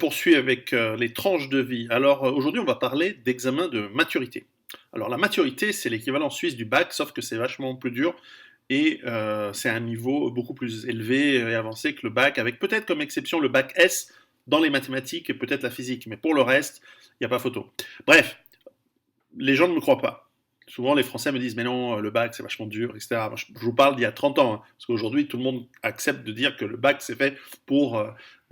poursuis avec les tranches de vie. Alors aujourd'hui, on va parler d'examen de maturité. Alors la maturité, c'est l'équivalent suisse du bac, sauf que c'est vachement plus dur et c'est un niveau beaucoup plus élevé et avancé que le bac, avec peut-être comme exception le bac S dans les mathématiques et peut-être la physique, mais pour le reste, il n'y a pas photo. Bref, les gens ne me croient pas. Souvent, les Français me disent, mais non, le bac, c'est vachement dur, etc. Moi, je vous parle d'il y a 30 ans, hein, parce qu'aujourd'hui, tout le monde accepte de dire que le bac, c'est fait pour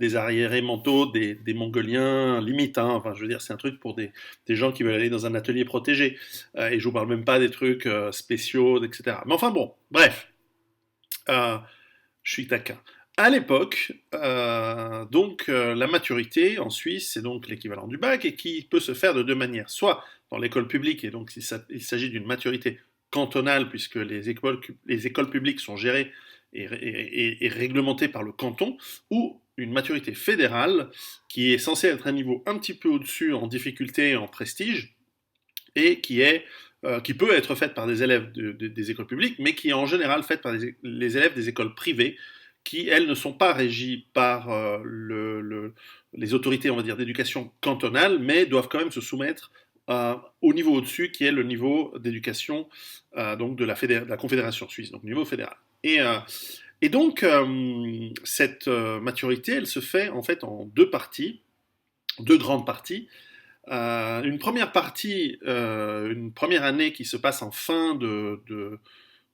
des arriérés mentaux, des Mongoliens, limite. Hein. Enfin, je veux dire, c'est un truc pour des gens qui veulent aller dans un atelier protégé. Et je vous parle même pas des trucs spéciaux, etc. Mais enfin, bon, bref. Euh, je suis taquin. À l'époque, la maturité en Suisse, c'est donc l'équivalent du bac et qui peut se faire de deux manières. Soit dans l'école publique, et donc il s'agit d'une maturité cantonale, puisque les écoles publiques sont gérées et réglementées par le canton, ou une maturité fédérale, qui est censée être un niveau un petit peu au-dessus en difficulté et en prestige, et qui peut être faite par des élèves des écoles publiques, mais qui est en général faite par les élèves des écoles privées, qui, elles, ne sont pas régies par les autorités, on va dire, d'éducation cantonale, mais doivent quand même se soumettre au niveau au-dessus, qui est le niveau d'éducation donc de la Confédération suisse, donc niveau fédéral. Et donc, cette maturité, elle se fait en fait en deux parties, deux grandes parties. Une première partie, une première année qui se passe en fin de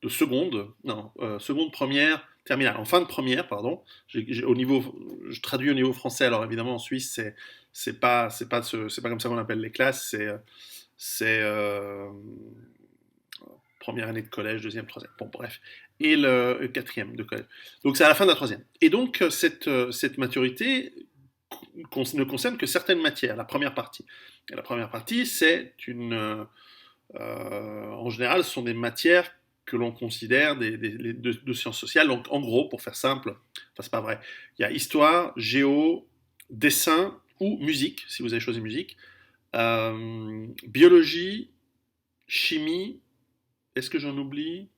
seconde, non, seconde première, terminale, en fin de première, pardon. Je traduis au niveau français, alors évidemment en Suisse, c'est pas comme ça qu'on appelle les classes, c'est première année de collège, deuxième, troisième, bon bref, et le quatrième de collège. Donc c'est à la fin de la troisième. Et donc cette maturité ne concerne que certaines matières, la première partie. Et la première partie, en général, ce sont des matières que l'on considère de sciences sociales. Donc, en gros, pour faire simple, enfin, c'est pas vrai. Il y a histoire, géo, dessin ou musique, si vous avez choisi musique, biologie, chimie. Est-ce que j'en oublie?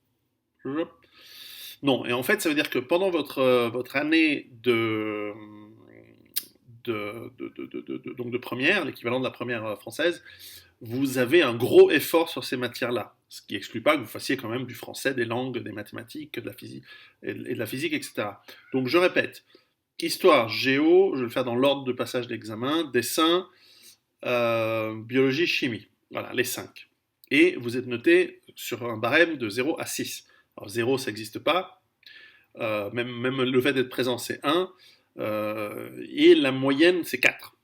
Non. Et en fait, ça veut dire que pendant votre année donc de première, l'équivalent de la première française, vous avez un gros effort sur ces matières-là. Ce qui n'exclut pas que vous fassiez quand même du français, des langues, des mathématiques, de la physique, et de la physique, etc. Donc je répète, histoire, géo, je vais le faire dans l'ordre de passage d'examen, dessin, biologie, chimie. Voilà, les 5. Et vous êtes noté sur un barème de 0 à 6. Alors 0, ça n'existe pas. Même le fait d'être présent, c'est 1. Et la moyenne, c'est 4.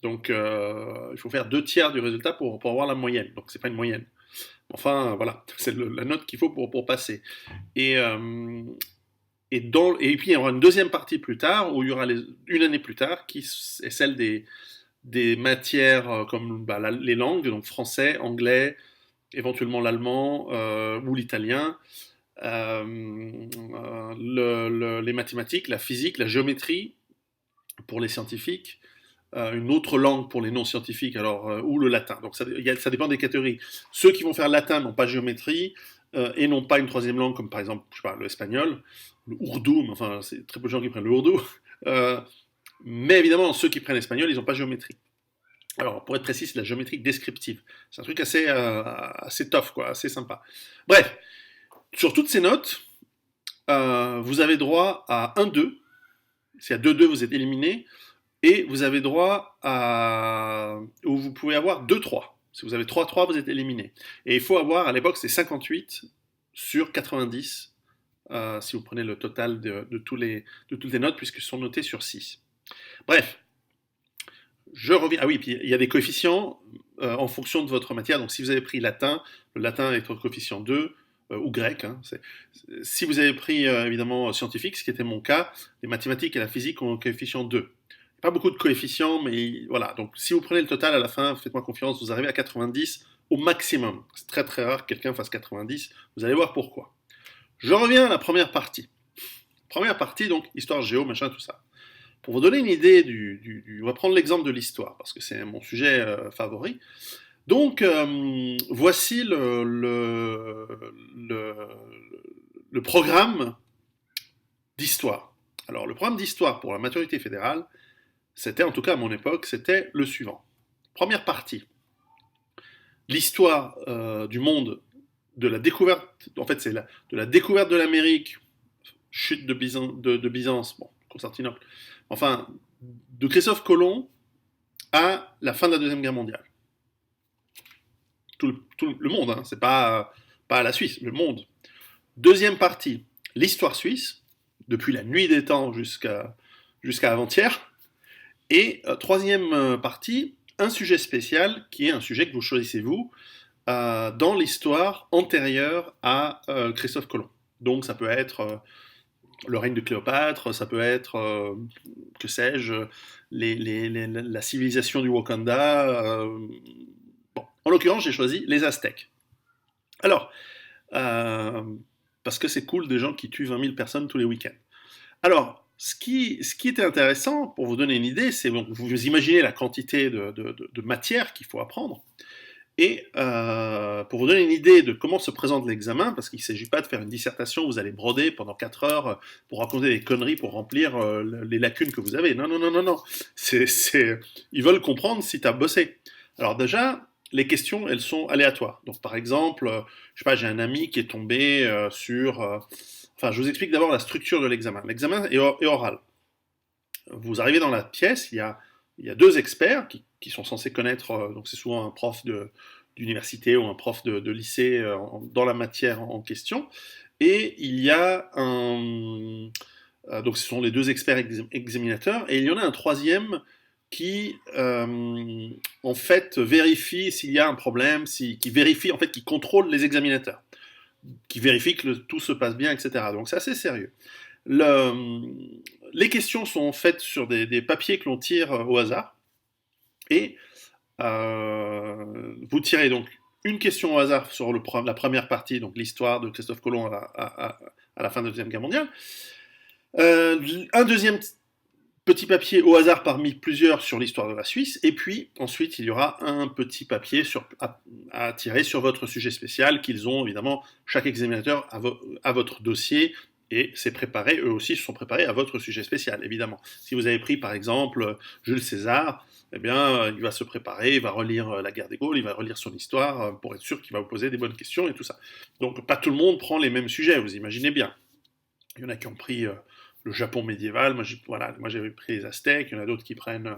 Donc, il faut faire 2 tiers du résultat pour avoir la moyenne. Donc, c'est pas une moyenne. Enfin, voilà, c'est la note qu'il faut pour passer. Et, euh, et puis, il y aura une deuxième partie plus tard, où il y aura une année plus tard, qui est celle des matières comme les langues, donc français, anglais, éventuellement l'allemand ou l'italien, les mathématiques, la physique, la géométrie pour les scientifiques, une autre langue pour les non-scientifiques, alors, ou le latin. Donc ça dépend des catégories. Ceux qui vont faire latin n'ont pas géométrie et n'ont pas une troisième langue, comme par exemple, je sais pas, l'espagnol, le ourdou, mais enfin, c'est très peu de gens qui prennent le ourdou. Euh, mais évidemment, ceux qui prennent l'espagnol, ils n'ont pas géométrie. Alors, pour être précis, c'est la géométrie descriptive. C'est un truc assez tough, quoi, assez sympa. Bref, sur toutes ces notes, vous avez droit à 1-2. Si à 2-2, vous êtes éliminé. Et vous avez droit où vous pouvez avoir 2-3. Si vous avez 3-3, vous êtes éliminé. Et il faut avoir, à l'époque, c'est 58 sur 90, si vous prenez le total de toutes les notes, puisqu'elles sont notées sur 6. Bref, je reviens. Ah oui, puis il y a des coefficients en fonction de votre matière. Donc si vous avez pris latin, le latin est au coefficient 2, ou grec. Hein, si vous avez pris évidemment scientifique, ce qui était mon cas, les mathématiques et la physique ont un coefficient 2. Pas beaucoup de coefficients, mais voilà. Donc, si vous prenez le total à la fin, faites-moi confiance, vous arrivez à 90 au maximum. C'est très très rare que quelqu'un fasse 90. Vous allez voir pourquoi. Je reviens à la première partie. Première partie, donc, histoire, géo, machin, tout ça. Pour vous donner une idée on va prendre l'exemple de l'histoire, parce que c'est mon sujet favori. Donc, voici le programme d'histoire. Alors, le programme d'histoire pour la maturité fédérale, c'était, en tout cas à mon époque, c'était le suivant. Première partie, l'histoire du monde, de la découverte, en fait c'est de la découverte de l'Amérique, chute de Byzance, bon, Constantinople, enfin, de Christophe Colomb à la fin de la Deuxième Guerre mondiale. Tout le monde, hein, c'est pas la Suisse, le monde. Deuxième partie, l'histoire suisse, depuis la nuit des temps jusqu'à avant-hier. Et troisième partie, un sujet spécial qui est un sujet que vous choisissez vous dans l'histoire antérieure à Christophe Colomb. Donc ça peut être le règne de Cléopâtre, ça peut être, que sais-je, la civilisation du Wakanda. Bon, en l'occurrence, j'ai choisi les Aztèques. Alors, parce que c'est cool des gens qui tuent 20 000 personnes tous les week-ends. Alors, ce qui était intéressant, pour vous donner une idée, c'est donc vous imaginez la quantité de matière qu'il faut apprendre. Et pour vous donner une idée de comment se présente l'examen, parce qu'il ne s'agit pas de faire une dissertation, vous allez broder pendant 4 heures pour raconter des conneries, pour remplir les lacunes que vous avez. Non, non, non, non, non. Ils veulent comprendre si tu as bossé. Alors déjà, les questions, elles sont aléatoires. Donc par exemple, je sais pas, j'ai un ami qui est tombé enfin, je vous explique d'abord la structure de l'examen. L'examen est oral. Vous arrivez dans la pièce, il y a deux experts qui sont censés connaître, donc c'est souvent un prof d'université ou un prof de lycée dans la matière en question, et il y a donc ce sont les deux experts examinateurs, et il y en a un troisième qui en fait vérifie s'il y a un problème, qui vérifie, en fait, qui contrôle les examinateurs, qui vérifie que tout se passe bien, etc. Donc c'est assez sérieux. Les questions sont faites sur des papiers que l'on tire au hasard, et vous tirez donc une question au hasard sur la première partie, donc l'histoire de Christophe Colomb à la fin de la Deuxième Guerre mondiale. Un deuxième petit papier au hasard parmi plusieurs sur l'histoire de la Suisse, et puis ensuite il y aura un petit papier à tirer sur votre sujet spécial qu'ils ont évidemment chaque examinateur à votre dossier, et c'est préparé, eux aussi se sont préparés à votre sujet spécial, évidemment. Si vous avez pris par exemple Jules César, eh bien il va se préparer, il va relire la guerre des Gaules, il va relire son histoire pour être sûr qu'il va vous poser des bonnes questions et tout ça. Donc pas tout le monde prend les mêmes sujets, vous imaginez bien. Il y en a qui ont pris le Japon médiéval, moi j'avais pris les Aztèques, il y en a d'autres qui prennent...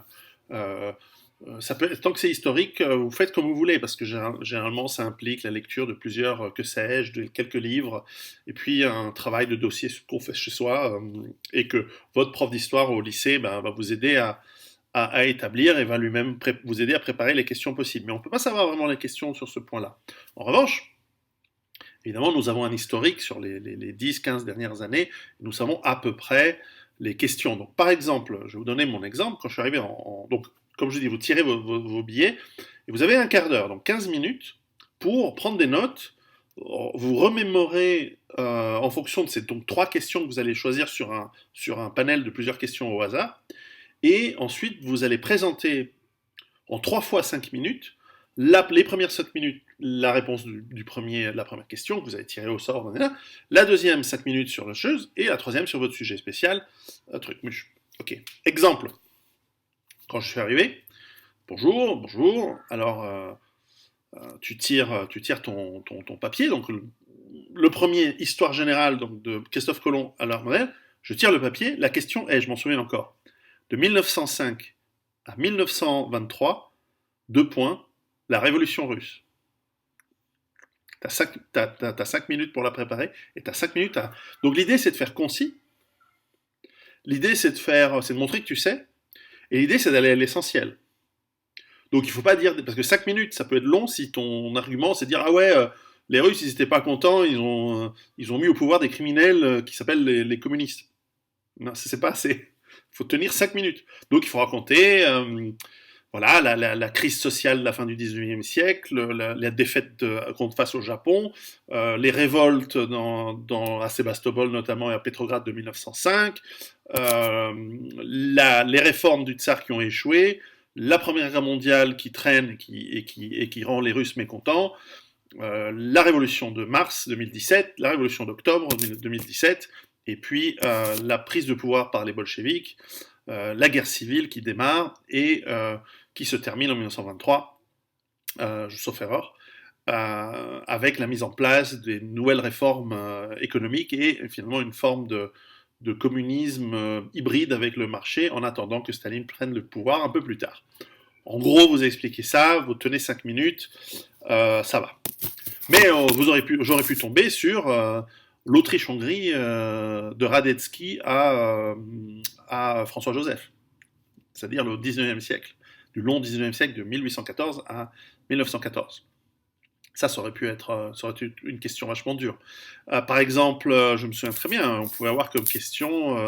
tant que c'est historique, vous faites comme vous voulez, parce que généralement ça implique la lecture de plusieurs, que sais-je, de quelques livres, et puis un travail de dossier qu'on fait chez soi, et que votre prof d'histoire au lycée va vous aider à établir, et va lui-même vous aider à préparer les questions possibles. Mais on ne peut pas savoir vraiment les questions sur ce point-là. En revanche, évidemment, nous avons un historique sur les 10-15 dernières années, nous savons à peu près les questions. Donc, par exemple, je vais vous donner mon exemple, quand je suis arrivé donc, comme je dis, vous tirez vos billets, et vous avez un quart d'heure, donc 15 minutes, pour prendre des notes, vous remémorez en fonction de ces donc 3 questions que vous allez choisir sur un panel de plusieurs questions au hasard, et ensuite vous allez présenter en 3 fois 5 minutes, les premières 5 minutes, la réponse de la première question que vous avez tirée au sort, la deuxième 5 minutes sur la chose, et la troisième sur votre sujet spécial, ok. Exemple. Quand je suis arrivé, bonjour, alors tu tires ton papier, donc le premier, histoire générale donc, de Christophe Colomb à l'heure moderne, je tire le papier, la question est, je m'en souviens encore, de 1905 à 1923, 2 points, la révolution russe. T'as 5 minutes pour la préparer, et t'as 5 minutes à... Donc l'idée c'est de faire concis, l'idée c'est de montrer que tu sais, et l'idée c'est d'aller à l'essentiel. Donc il faut pas dire, parce que 5 minutes ça peut être long si ton argument c'est de dire ah ouais, les Russes ils étaient pas contents, ils ont mis au pouvoir des criminels qui s'appellent les communistes. Non, c'est pas assez. Il faut tenir 5 minutes. Donc il faut raconter voilà, la crise sociale de la fin du 19e siècle, la défaite face au Japon, les révoltes à Sébastopol notamment et à Petrograd de 1905, les réformes du tsar qui ont échoué, la Première Guerre mondiale qui traîne et qui rend les Russes mécontents, la révolution de mars 2017, la révolution d'octobre 2017, et puis la prise de pouvoir par les bolcheviks la guerre civile qui démarre et qui se termine en 1923, sauf erreur, avec la mise en place des nouvelles réformes économiques et finalement une forme de communisme hybride avec le marché en attendant que Staline prenne le pouvoir un peu plus tard. En gros, vous expliquez ça, vous tenez 5 minutes, ça va. Mais j'aurais pu tomber sur l'Autriche-Hongrie de Radetzky à François-Joseph, c'est-à-dire le 19e siècle, du long 19e siècle de 1814 à 1914. Ça aurait pu être une question vachement dure. Par exemple, je me souviens très bien, on pouvait avoir comme question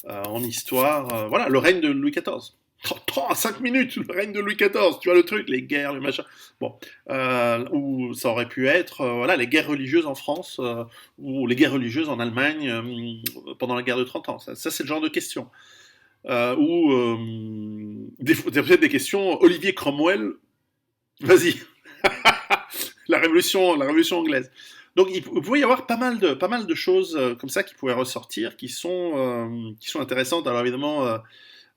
en histoire, voilà, le règne de Louis XIV. 5 minutes, le règne de Louis XIV, tu vois le truc, les guerres, le machin. Bon, ou ça aurait pu être, voilà, les guerres religieuses en France, ou les guerres religieuses en Allemagne pendant la guerre de 30 ans. Ça c'est le genre de questions. Ou peut-être des questions, Olivier Cromwell, vas-y, la révolution anglaise. Donc il pouvait y avoir pas mal de choses comme ça qui pouvaient ressortir, qui sont intéressantes. Alors évidemment,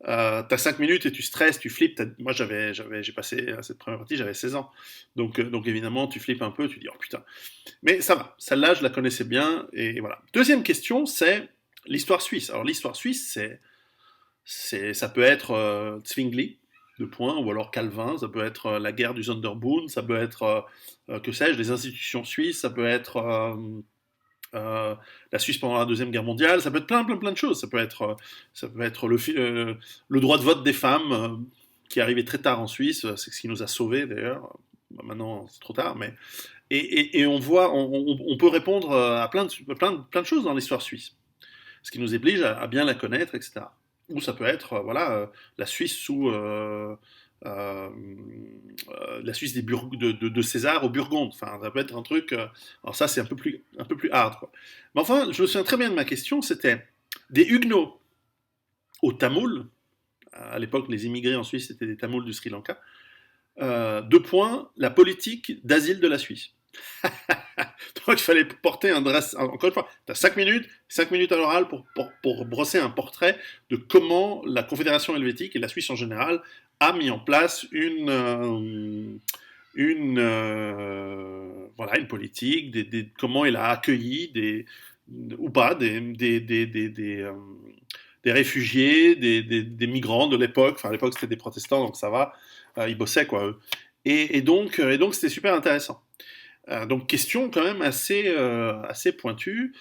t'as 5 minutes et tu stresses, tu flippes. Moi, j'ai passé cette première partie, j'avais 16 ans. Donc évidemment, tu flippes un peu, tu dis, oh putain. Mais ça va, celle-là, je la connaissais bien, et voilà. Deuxième question, c'est l'histoire suisse. Alors, l'histoire suisse, ça peut être Zwingli, de point, ou alors Calvin, ça peut être la guerre du Sonderbund, ça peut être, que sais-je, les institutions suisses, ça peut être la Suisse pendant la Deuxième Guerre mondiale, ça peut être plein de choses. Ça peut être le droit de vote des femmes, qui est arrivé très tard en Suisse, c'est ce qui nous a sauvés d'ailleurs. Maintenant, c'est trop tard, mais et on voit, on peut répondre à plein de choses dans l'histoire suisse, ce qui nous oblige à bien la connaître, etc. Ou ça peut être, voilà, la Suisse sous la Suisse de César au Burgonde. Enfin, ça peut être un truc. Alors ça, c'est un peu plus hard, quoi. Mais enfin, je me souviens très bien de ma question. C'était des Huguenots au Tamoul. À l'époque, les immigrés en Suisse, c'était des Tamouls du Sri Lanka. Deux points, la politique d'asile de la Suisse. Donc il fallait porter un dress. Encore une fois, tu as 5 minutes à l'oral pour brosser un portrait de comment la Confédération helvétique et la Suisse en général a mis en place voilà, une politique, comment elle a accueilli ou pas des réfugiés, des migrants de l'époque. Enfin, à l'époque, c'était des protestants, donc ça va. Ils bossaient, quoi, eux. Et donc, c'était super intéressant. Donc question quand même assez pointue.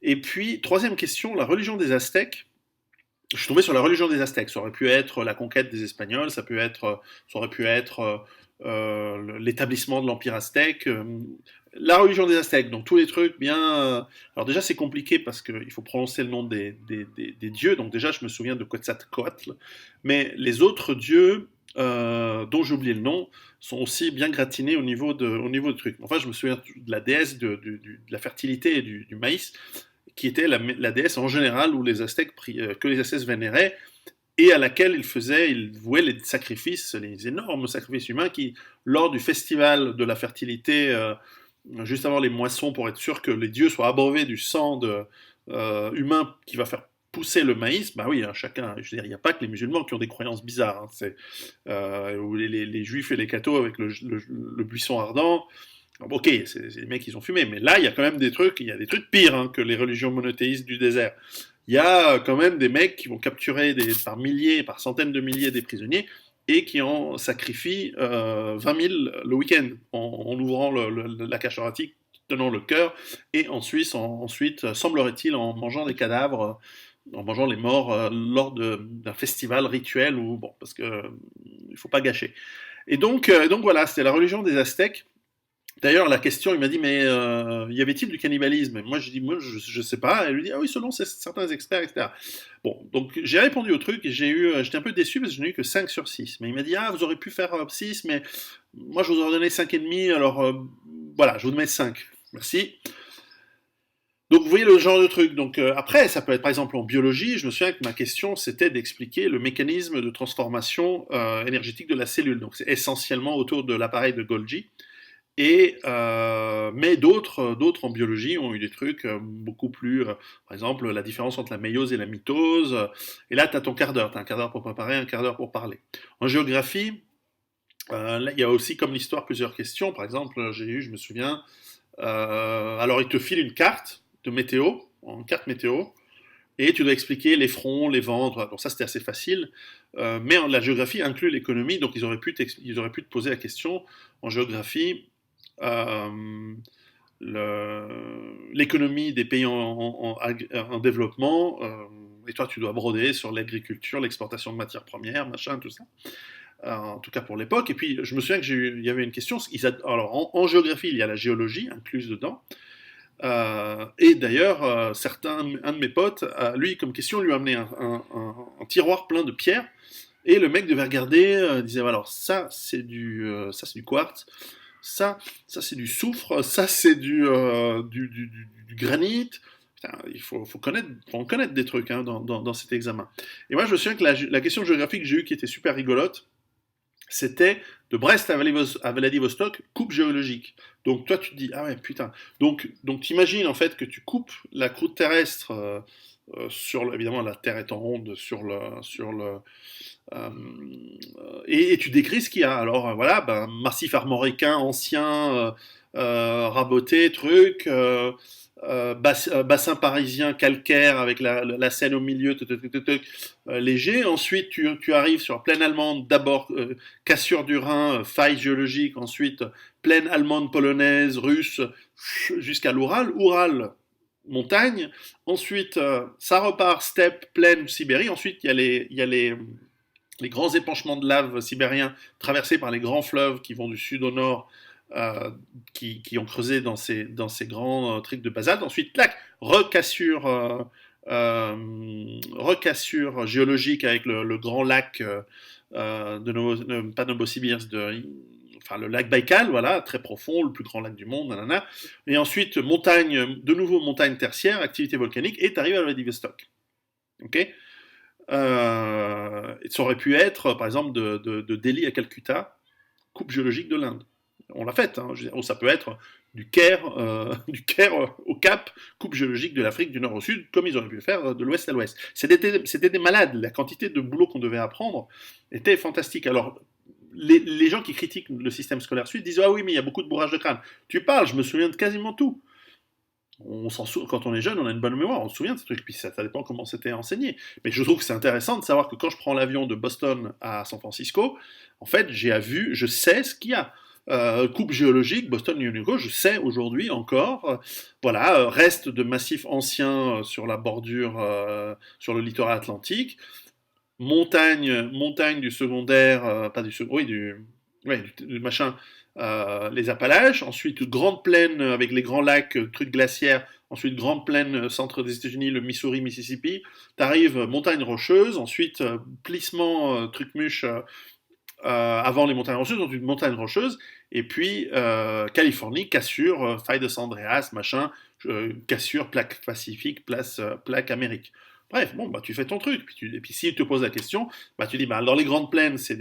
Et puis, troisième question, la religion des Aztèques. Je suis tombé sur la religion des Aztèques. Ça aurait pu être la conquête des Espagnols, ça aurait pu être l'établissement de l'Empire aztèque. La religion des Aztèques, donc tous les trucs bien... alors déjà, c'est compliqué parce qu'il faut prononcer le nom des dieux. Donc déjà, je me souviens de Quetzalcoatl. Mais les autres dieux, dont j'ai oublié le nom, sont aussi bien gratinés au niveau de trucs. Enfin, je me souviens de la déesse de la fertilité et du maïs, qui était la déesse en général où les Aztèques que les Aztèques vénéraient, et à laquelle ils vouaient les sacrifices, les énormes sacrifices humains qui, lors du festival de la fertilité, juste avant les moissons, pour être sûr que les dieux soient abreuvés du sang humain qui va faire pousser le maïs, bah oui, hein, chacun, je veux dire, il n'y a pas que les musulmans qui ont des croyances bizarres, hein, ou les juifs et les cathos avec le buisson ardent. Alors, ok, c'est les mecs qui ont fumé, mais là, il y a quand même des trucs pires, hein, que les religions monothéistes du désert. Il y a quand même des mecs qui vont capturer par milliers, par centaines de milliers des prisonniers et qui en sacrifient 20 000 le week-end en ouvrant la cage thoracique, tenant le cœur, et ensuite, semblerait-il, en mangeant des cadavres, en mangeant les morts lors d'un festival rituel, parce que il faut pas gâcher. Et donc voilà, c'était la religion des Aztèques. D'ailleurs, la question, il m'a dit, mais y avait-il du cannibalisme? Et moi, je dis, je sais pas. Elle lui dit, ah oui, selon certains experts, etc. Bon, donc j'ai répondu au truc et j'étais un peu déçu parce que je n'ai eu que 5 sur 6. Mais il m'a dit, ah, vous aurez pu faire 6, mais moi, je vous aurais donné 5,5, alors voilà, je vous mets 5. Merci. Donc vous voyez le genre de truc. Donc après, ça peut être par exemple en biologie. Je me souviens que ma question c'était d'expliquer le mécanisme de transformation énergétique de la cellule. Donc c'est essentiellement autour de l'appareil de Golgi. Mais d'autres en biologie ont eu des trucs beaucoup plus, par exemple, la différence entre la méiose et la mitose. Et là, tu as ton quart d'heure. Tu as un quart d'heure pour préparer, un quart d'heure pour parler. En géographie, là, il y a aussi, comme l'histoire, plusieurs questions. Par exemple, je me souviens, alors il te file une carte de météo, en carte météo, et tu dois expliquer les fronts, les vents. Donc ça, c'était assez facile. La géographie inclut l'économie, donc ils auraient pu te poser la question en géographie. euh, L'économie des pays en développement, et toi tu dois broder sur l'agriculture, l'exportation de matières premières, machin, tout ça. En tout cas pour l'époque. Et puis je me souviens il y avait une question. Alors en géographie, il y a la géologie incluse dedans. Et d'ailleurs, un de mes potes, lui, comme question, lui a amené un tiroir plein de pierres. Et le mec devait regarder, disait alors ça c'est du quartz, ça c'est du soufre, ça c'est du granit. Putain, faut en connaître des trucs hein, dans cet examen. Et moi je me souviens que la question géographique que j'ai eue qui était super rigolote, c'était de Brest à Vladivostok, coupe géologique. Donc toi tu te dis, ah ouais putain. Donc t'imagines en fait que tu coupes la croûte terrestre, évidemment la Terre étant ronde, euh, et tu décris ce qu'il y a. Alors voilà, ben, massif armoricain ancien, raboté, truc, bassin parisien calcaire avec la Seine au milieu, léger. Ensuite, tu arrives sur plaine allemande, d'abord cassure du Rhin, faille géologique, ensuite plaine allemande, polonaise, russe, jusqu'à l'Oural. Oural, montagne. Ensuite, ça repart, steppe, plaine, Sibérie. Ensuite, il y a les grands épanchements de lave sibériens traversés par les grands fleuves qui vont du sud au nord, qui ont creusé dans ces grands trucs de basalte. Ensuite, clac, recassure géologique avec le grand lac pas Novosibirsk, enfin le lac Baïkal, voilà, très profond, le plus grand lac du monde, nanana. Et ensuite, de nouveau montagne tertiaire, activité volcanique, et tu arrives à Vladivostok. Ok. Ça aurait pu être, par exemple, de Delhi à Calcutta, coupe géologique de l'Inde. On l'a faite. Hein, ça peut être du Caire, du Caire au Cap, coupe géologique de l'Afrique du Nord au Sud, comme ils auraient pu le faire de l'Ouest à l'Ouest. C'était des malades. La quantité de boulot qu'on devait apprendre était fantastique. Alors, les gens qui critiquent le système scolaire suisse disent ah oui, mais il y a beaucoup de bourrage de crâne. Tu parles, je me souviens de quasiment tout. Quand on est jeune, on a une bonne mémoire, on se souvient de ce truc, puis ça dépend comment c'était enseigné. Mais je trouve que c'est intéressant de savoir que quand je prends l'avion de Boston à San Francisco, en fait, je sais ce qu'il y a. Coupe géologique, Boston, New York, je sais aujourd'hui encore, voilà, reste de massifs anciens sur la bordure, sur le littoral atlantique, montagne du secondaire, pas du second, oui, ouais, du machin, les Appalaches, ensuite grande plaine avec les grands lacs, trucs glaciaires, ensuite grande plaine centre des États-Unis, le Missouri, Mississippi, t'arrives montagne rocheuse, ensuite plissement, truc muche, avant les montagnes rocheuses, ensuite montagne rocheuse, et puis Californie, cassure, faille de San Andreas, machin, cassure, plaque Pacifique, plaque Amérique. Bref, bon, bah, tu fais ton truc. Et puis s'il te pose la question, bah, tu dis, bah, dans les grandes plaines, c'est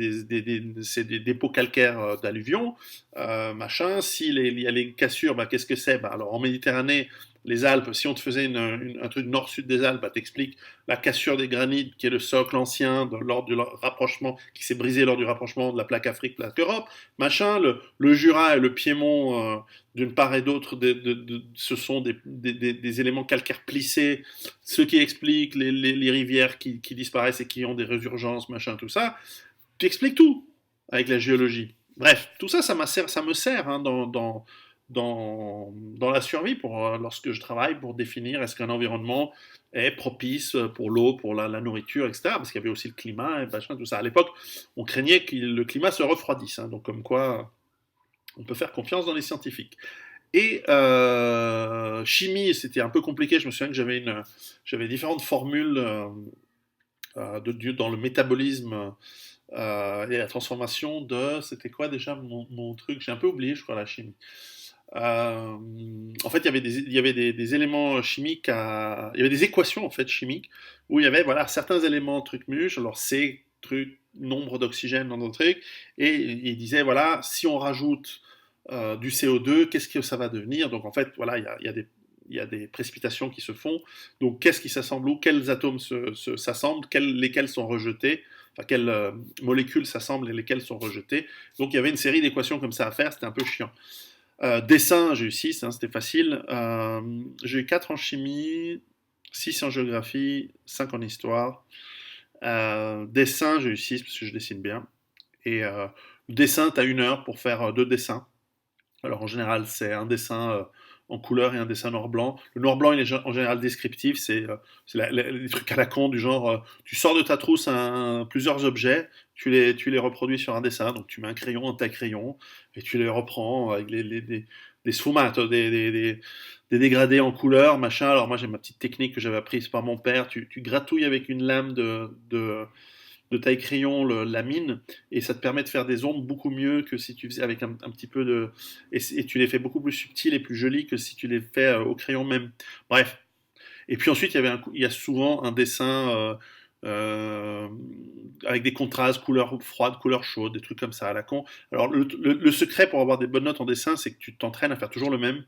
c'est des dépôts calcaires d'alluvions, machin. Il y a les cassures, bah, qu'est-ce que c'est bah, alors en Méditerranée, les Alpes, si on te faisait un truc nord-sud des Alpes, bah, t'explique la cassure des granites, qui est le socle ancien lors du rapprochement, qui s'est brisé lors du rapprochement de la plaque Afrique, plaque Europe, machin. Le Jura et le Piémont, d'une part et d'autre, ce sont des éléments calcaires plissés, ce qui explique les rivières qui disparaissent et qui ont des résurgences, machin, tout ça. Tu expliques tout avec la géologie. Bref, tout ça, ça me sert hein, dans la survie lorsque je travaille pour définir est-ce qu'un environnement est propice pour l'eau, pour la nourriture, etc. Parce qu'il y avait aussi le climat et machin, tout ça. À l'époque, on craignait que le climat se refroidisse. Hein, donc comme quoi, on peut faire confiance dans les scientifiques. Et chimie, c'était un peu compliqué. Je me souviens que j'avais différentes formules dans le métabolisme et la transformation c'était quoi déjà mon truc? J'ai un peu oublié, je crois, la chimie. Euh, En fait, il y avait des éléments chimiques, il y avait des équations en fait chimiques où il y avait voilà certains éléments truc muche, alors C truc nombre d'oxygène dans notre truc, et il disait voilà si on rajoute du CO2, qu'est-ce que ça va devenir? Donc en fait, voilà, il y a des précipitations qui se font. Donc qu'est-ce qui s'assemble où? Quels atomes s'assemblent? Lesquels sont rejetés? Enfin, quelles molécules s'assemblent et lesquelles sont rejetées? Donc il y avait une série d'équations comme ça à faire, c'était un peu chiant. Dessin, j'ai eu 6, hein, c'était facile. J'ai eu 4 en chimie, 6 en géographie, 5 en histoire. Dessin, j'ai eu 6 parce que je dessine bien. Et dessin, tu as 1 heure pour faire 2 dessins. Alors en général, c'est un dessin en couleur et un dessin noir-blanc. Le noir-blanc, il est en général descriptif, c'est les trucs à la con du genre, tu sors de ta trousse plusieurs objets, tu les reproduis sur un dessin, donc tu mets un crayon, un taille-crayon, et tu les reprends avec des sfumato, des dégradés en couleur, machin. Alors moi j'ai ma petite technique que j'avais apprise par mon père, tu gratouilles avec une lame de taille crayon la mine et ça te permet de faire des ombres beaucoup mieux que si tu faisais avec un petit peu de et tu les fais beaucoup plus subtils et plus jolis que si tu les fais au crayon même. Bref. Et puis ensuite il y a souvent un dessin euh, avec des contrastes, couleurs froides, couleurs chaudes, des trucs comme ça à la con. Alors le secret pour avoir des bonnes notes en dessin, c'est que tu t'entraînes à faire toujours le même.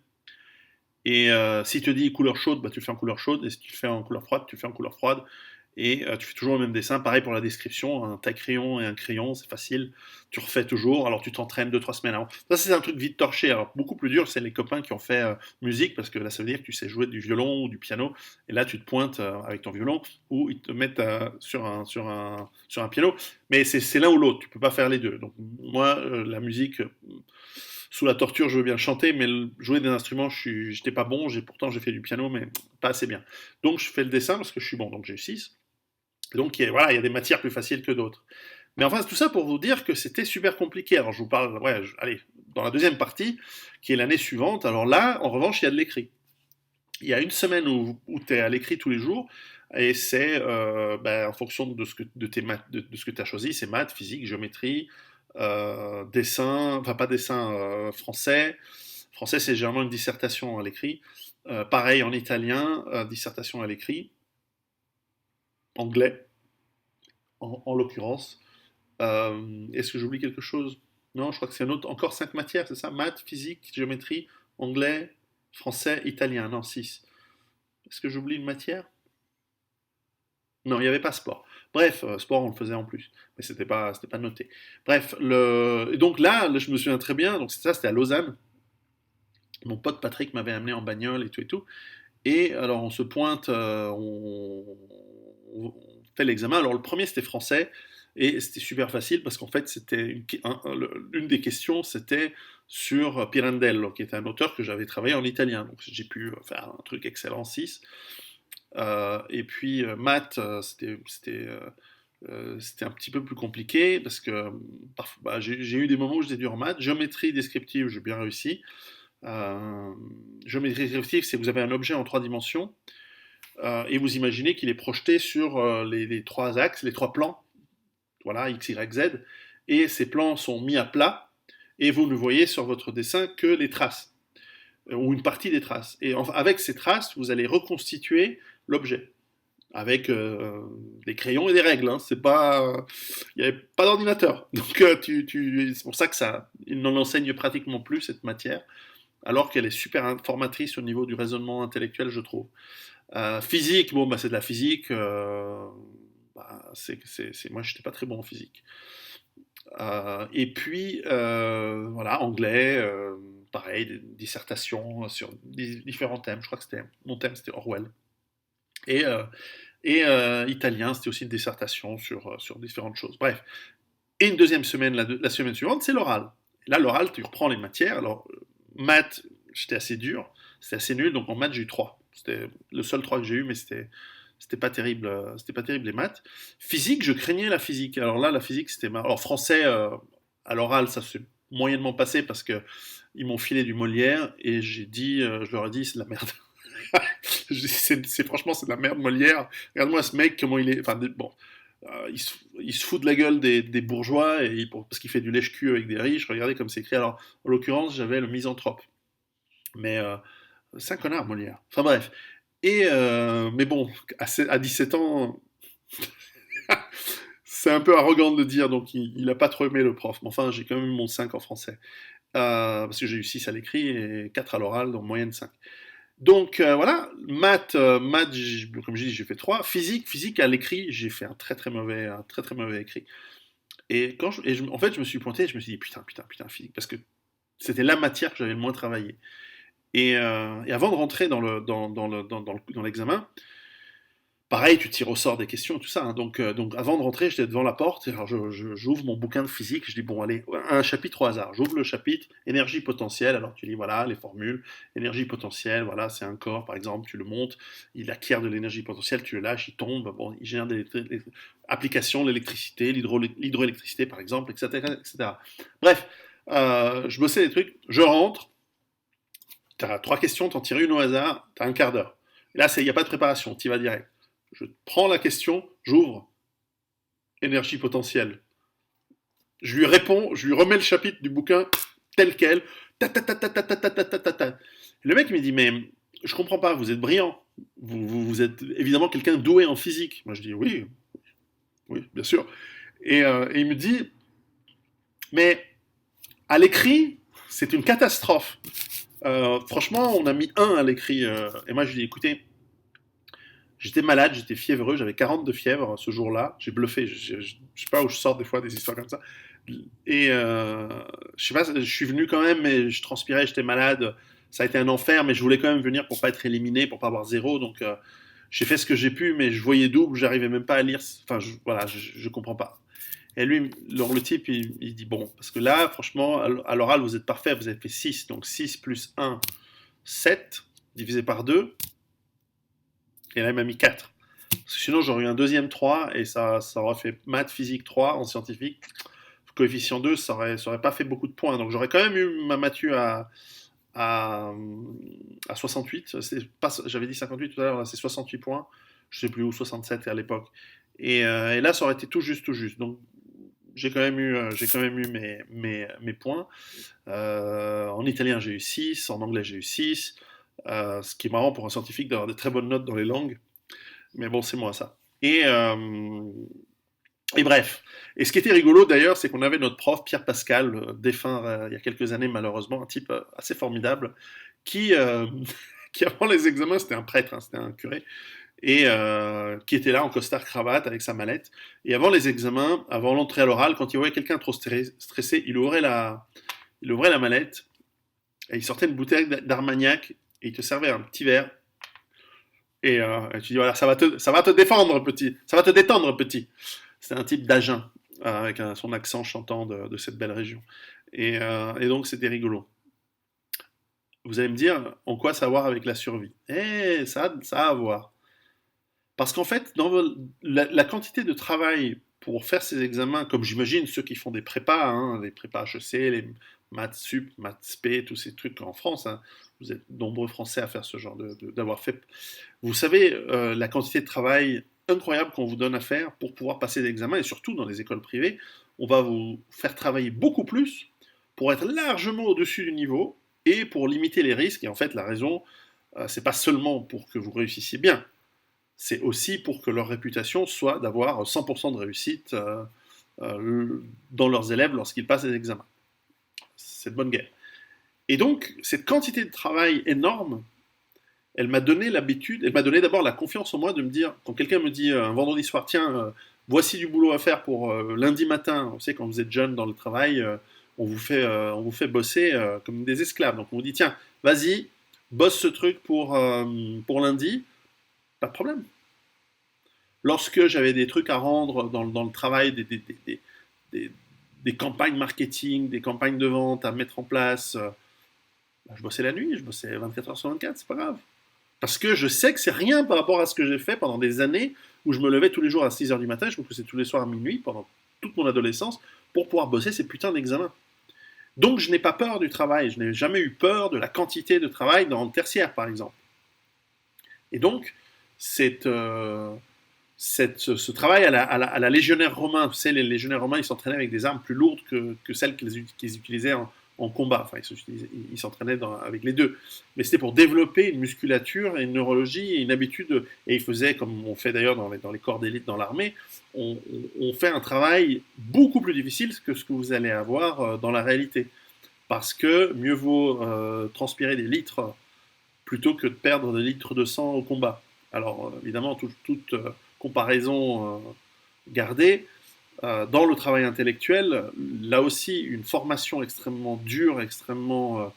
Et si tu te dis couleur chaude, bah, tu le fais en couleur chaude. Et si tu le fais en couleur froide, tu le fais en couleur froide. Et tu fais toujours le même dessin. Pareil pour la description, un taille-crayon et un crayon, c'est facile. Tu refais toujours. Alors tu t'entraînes 2, 3 semaines avant. Ça, c'est un truc vite torché. Alors beaucoup plus dur, c'est les copains qui ont fait musique, parce que là, ça veut dire que tu sais jouer du violon ou du piano. Et là, tu te pointes avec ton violon, ou ils te mettent sur un piano. Mais c'est l'un ou l'autre. Tu peux pas faire les deux. Donc moi, la musique, sous la torture, je veux bien chanter, mais jouer des instruments, j'étais pas bon. Pourtant, j'ai fait du piano, mais pas assez bien. Donc, je fais le dessin parce que je suis bon. Donc, j'ai 6. Donc, voilà, il y a des matières plus faciles que d'autres. Mais enfin, tout ça pour vous dire que c'était super compliqué. Alors, je vous parle, ouais, allez, dans la deuxième partie, qui est l'année suivante. Alors là, en revanche, il y a de l'écrit. Il y a une semaine où tu es à l'écrit tous les jours, et c'est ben, en fonction de ce que, de tes maths, de ce que tu as choisi, c'est maths, physique, géométrie, dessin, enfin pas dessin, français. Français, c'est généralement une dissertation à l'écrit. Pareil en italien, dissertation à l'écrit. Anglais, en l'occurrence. Est-ce que j'oublie quelque chose? Non, je crois que c'est encore 5 matières, c'est ça? Maths, physique, géométrie, anglais, français, italien. Non, 6. Est-ce que j'oublie une matière? Non, il n'y avait pas sport. Bref, sport, on le faisait en plus, mais c'était pas noté. Bref, et donc là, je me souviens très bien, donc ça, c'était à Lausanne. Mon pote Patrick m'avait amené en bagnole et tout et tout. Et alors, on se pointe, on fait l'examen. Alors, le premier, c'était français, et c'était super facile parce qu'en fait, une des questions, c'était sur Pirandello, qui est un auteur que j'avais travaillé en italien. Donc, j'ai pu faire un truc excellent 6. Et puis maths, c'était un petit peu plus compliqué parce que parfois, bah, j'ai eu des moments où j'étais dur en maths. Géométrie descriptive, j'ai bien réussi. Géométrie descriptive, c'est que vous avez un objet en 3 dimensions et vous imaginez qu'il est projeté sur les 3 axes, les 3 plans, voilà, X, Y, Z, et ces plans sont mis à plat et vous ne voyez sur votre dessin que les traces ou une partie des traces. Et enfin, avec ces traces, vous allez reconstituer l'objet avec des crayons et des règles. Hein. C'est pas, il n'y avait pas d'ordinateur, donc c'est pour ça que il n'en enseigne pratiquement plus cette matière, alors qu'elle est super informatrice au niveau du raisonnement intellectuel, je trouve. Physique, bon, bah, c'est de la physique. Bah, moi, je n'étais pas très bon en physique. Et puis, voilà, anglais, pareil, des dissertations sur différents thèmes. Je crois que mon thème, c'était Orwell. Et, italien, c'était aussi une dissertation sur différentes choses. Bref. Et une deuxième semaine, la semaine suivante, c'est l'oral. Là, l'oral, tu reprends les matières. Alors, maths, j'étais assez dur, c'était assez nul, donc en maths, j'ai eu 3. C'était le seul 3 que j'ai eu, mais c'était pas terrible, c'était pas terrible les maths. Physique, je craignais la physique. Alors là, la physique, c'était marrant. Alors français, à l'oral, ça s'est moyennement passé parce que ils m'ont filé du Molière et je leur ai dit, c'est de la merde. Franchement, c'est de la merde, Molière. Regarde-moi ce mec, comment il est. Enfin, bon, il se fout de la gueule des bourgeois parce qu'il fait du lèche-cul avec des riches. Regardez comme c'est écrit. Alors, en l'occurrence, j'avais le misanthrope. Mais c'est un connard, Molière. Enfin bref. Mais bon, à 17 ans, c'est un peu arrogant de le dire, donc il a pas trop aimé le prof. Mais enfin, j'ai quand même eu mon 5 en français. parce que j'ai eu 6 à l'écrit et 4 à l'oral, donc moyenne 5. Donc voilà, maths, comme je dis, j'ai fait 3. Physique à l'écrit, j'ai fait un très très mauvais écrit. Et en fait, je me suis pointé, je me suis dit putain, physique, parce que c'était la matière que j'avais le moins travaillé. Et avant de rentrer dans l'examen, pareil, tu tires au sort des questions et tout ça, hein. Donc avant de rentrer, j'étais devant la porte, et alors j'ouvre mon bouquin de physique, je dis bon allez, un chapitre au hasard. J'ouvre le chapitre énergie potentielle, alors tu lis voilà les formules, énergie potentielle, voilà c'est un corps par exemple, tu le montes, il acquiert de l'énergie potentielle, tu le lâches, il tombe, bon, il génère des applications, l'électricité, l'hydroélectricité par exemple, etc. etc. Bref, je bossais des trucs, je rentre, tu as 3 questions, t'en tires une au hasard, tu as un quart d'heure. Et là, il n'y a pas de préparation, tu y vas direct. Je prends la question, j'ouvre, énergie potentielle. Je lui réponds, je lui remets le chapitre du bouquin tel quel. Ta, ta, ta, ta, ta, ta, ta, ta, ta, ta, ta. Et le mec il me dit, mais je comprends pas, vous êtes brillant. Vous êtes évidemment quelqu'un doué en physique. Moi je dis, oui, oui, bien sûr. Et il me dit, mais à l'écrit, c'est une catastrophe. Franchement, on a mis 1 à l'écrit. Et moi je lui dis, écoutez, j'étais malade, j'étais fiévreux, j'avais 40 de fièvre ce jour-là. J'ai bluffé, je sais pas où je sors des fois des histoires comme ça. Et je sais pas, je suis venu quand même, mais je transpirais, j'étais malade. Ça a été un enfer, mais je voulais quand même venir pour pas être éliminé, pour pas avoir 0. Donc j'ai fait ce que j'ai pu, mais je voyais double, j'arrivais même pas à lire. Enfin, voilà, je comprends pas. Et lui, le type, il dit bon, parce que là, franchement, à l'oral, vous êtes parfait, vous avez fait 6. Donc 6 plus 1, 7, divisé par 2. Et là, il m'a mis 4. Parce que sinon, j'aurais eu un deuxième 3 et ça aurait fait maths, physique 3 en scientifique. Coefficient 2, ça aurait pas fait beaucoup de points. Donc j'aurais quand même eu ma matu à, à 68. J'avais dit 58 tout à l'heure, là c'est 68 points. Je sais plus où, 67 à l'époque. Et là, ça aurait été tout juste, tout juste. Donc j'ai quand même eu mes points. En italien, j'ai eu 6. En anglais, j'ai eu 6. Ce qui est marrant pour un scientifique d'avoir de très bonnes notes dans les langues. Mais bon, c'est moi ça. Et bref. Et ce qui était rigolo d'ailleurs, c'est qu'on avait notre prof, Pierre Pascal, défunt il y a quelques années malheureusement, un type assez formidable, qui, qui avant les examens, c'était un prêtre, hein, c'était un curé, et qui était là en costard cravate avec sa mallette. Et avant les examens, avant l'entrée à l'oral, quand il voyait quelqu'un trop stressé, il ouvrait la mallette, et il sortait une bouteille d'Armagnac, et il te servait un petit verre, et tu dis voilà, ça va te défendre, petit, ça va te détendre, petit. C'était un type d'Agen, avec son accent chantant de cette belle région. Et donc c'était rigolo. Vous allez me dire, en quoi ça a à voir avec la survie? Ça a à voir. Parce qu'en fait, la quantité de travail pour faire ces examens, comme j'imagine ceux qui font des prépas, hein, les prépas HEC, les maths sup, maths spé, tous ces trucs en France, hein, vous êtes nombreux Français à faire ce genre d'avoir fait. Vous savez la quantité de travail incroyable qu'on vous donne à faire pour pouvoir passer l'examen, et surtout dans les écoles privées, on va vous faire travailler beaucoup plus pour être largement au-dessus du niveau et pour limiter les risques. Et en fait, la raison, c'est pas seulement pour que vous réussissiez bien, c'est aussi pour que leur réputation soit d'avoir 100% de réussite dans leurs élèves lorsqu'ils passent les examens. C'est de bonne guerre. Et donc, cette quantité de travail énorme, elle m'a donné l'habitude, elle m'a donné d'abord la confiance en moi de me dire, quand quelqu'un me dit un vendredi soir, tiens, voici du boulot à faire pour lundi matin, vous savez, quand vous êtes jeune dans le travail, on vous fait bosser comme des esclaves. Donc on vous dit, tiens, vas-y, bosse ce truc pour lundi, pas de problème. Lorsque j'avais des trucs à rendre dans le travail, des campagnes marketing, des campagnes de vente à mettre en place, je bossais la nuit, je bossais 24 heures sur 24, c'est pas grave. Parce que je sais que c'est rien par rapport à ce que j'ai fait pendant des années où je me levais tous les jours à 6 heures du matin, je me couchais tous les soirs à minuit pendant toute mon adolescence pour pouvoir bosser ces putains d'examens. Donc je n'ai pas peur du travail, je n'ai jamais eu peur de la quantité de travail dans le tertiaire par exemple. Et donc, ce travail à la légionnaire romain, vous savez, les légionnaires romains, ils s'entraînaient avec des armes plus lourdes que celles qu'ils utilisaient en combat. Enfin, ils s'entraînaient avec les deux. Mais c'était pour développer une musculature et une neurologie et une habitude. Et ils faisaient, comme on fait d'ailleurs dans les corps d'élite dans l'armée, on fait un travail beaucoup plus difficile que ce que vous allez avoir dans la réalité. parce que mieux vaut transpirer des litres plutôt que de perdre des litres de sang au combat. Alors évidemment, toute comparaison gardée, dans le travail intellectuel, là aussi, une formation extrêmement dure, extrêmement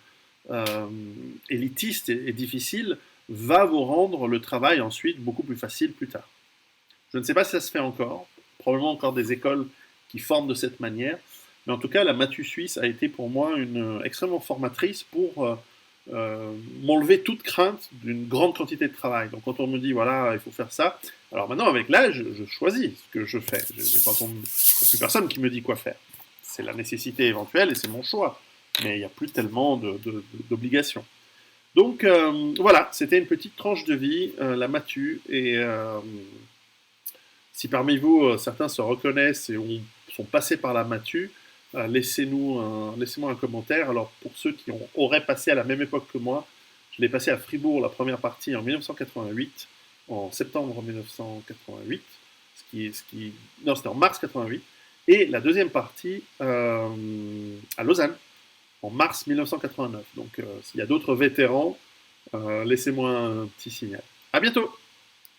élitiste et difficile va vous rendre le travail ensuite beaucoup plus facile plus tard. Je ne sais pas si ça se fait encore, probablement encore des écoles qui forment de cette manière, mais en tout cas, la Matu Suisse a été pour moi extrêmement formatrice pour m'enlever toute crainte d'une grande quantité de travail. Donc quand on me dit, voilà, il faut faire ça, alors maintenant, avec l'âge, je choisis ce que je fais. Il n'y a plus personne qui me dit quoi faire. C'est la nécessité éventuelle et c'est mon choix. Mais il n'y a plus tellement d'obligations. Donc voilà, c'était une petite tranche de vie, la Matu, et si parmi vous, certains se reconnaissent et sont passés par la Matu, laissez-moi un commentaire. Alors, pour ceux qui auraient passé à la même époque que moi, je l'ai passé à Fribourg, la première partie, en 1988, en septembre 1988, non, c'était en mars 88, et la deuxième partie à Lausanne, en mars 1989. Donc, s'il y a d'autres vétérans, laissez-moi un petit signal. À bientôt!